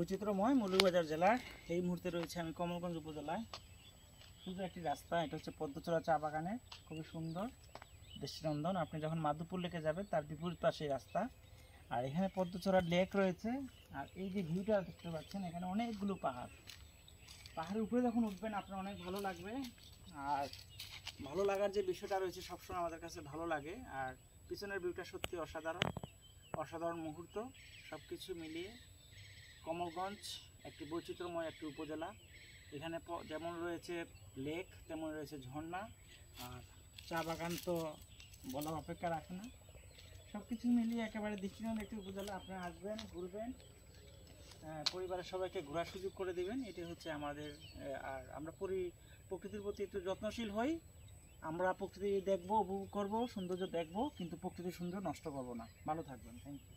বৈচিত্র্যময় মৌলভীবাজার জেলার এই মুহূর্তে রয়েছে আমি কমলগঞ্জ উপজেলায়। শুধু একটি রাস্তা, এটা হচ্ছে পদ্মচূড়া চা বাগানে, খুবই সুন্দর দৃষ্টিনন্দন। আপনি যখন মাধবপুর লেকে যাবেন তার বিপরীত পাশে রাস্তা, আর এখানে পদ্মচূড়া লেক রয়েছে। আর এই যে ভিউটা দেখতে পাচ্ছেন, এখানে অনেকগুলো পাহাড়ের উপরে যখন উঠবেন আপনার অনেক ভালো লাগবে। আর ভালো লাগার যে বিষয়টা রয়েছে সবসময় আমাদের কাছে ভালো লাগে। আর পিছনের ভিউটা সত্যি অসাধারণ মুহূর্ত। সব কিছু মিলিয়ে কমলগঞ্জ একটি বৈচিত্র্যময় একটি উপজেলা। এখানে যেমন রয়েছে লেক, তেমন রয়েছে ঝর্ণা, আর চা বাগান তো বলার অপেক্ষা রাখে না। সব কিছু মিলিয়ে একেবারে দৃষ্টিনন্দন একটি উপজেলা। আপনারা আসবেন, ঘুরবেন, পরিবারের সবাইকে ঘোরার সুযোগ করে দেবেন। এটি হচ্ছে আমাদের। আর আমরা প্রকৃতির প্রতি একটু যত্নশীল হই। আমরা প্রকৃতি দেখবো, উপভোগ করবো, সৌন্দর্য দেখবো, কিন্তু প্রকৃতির সৌন্দর্য নষ্ট করবো না। ভালো থাকবেন, থ্যাংক ইউ।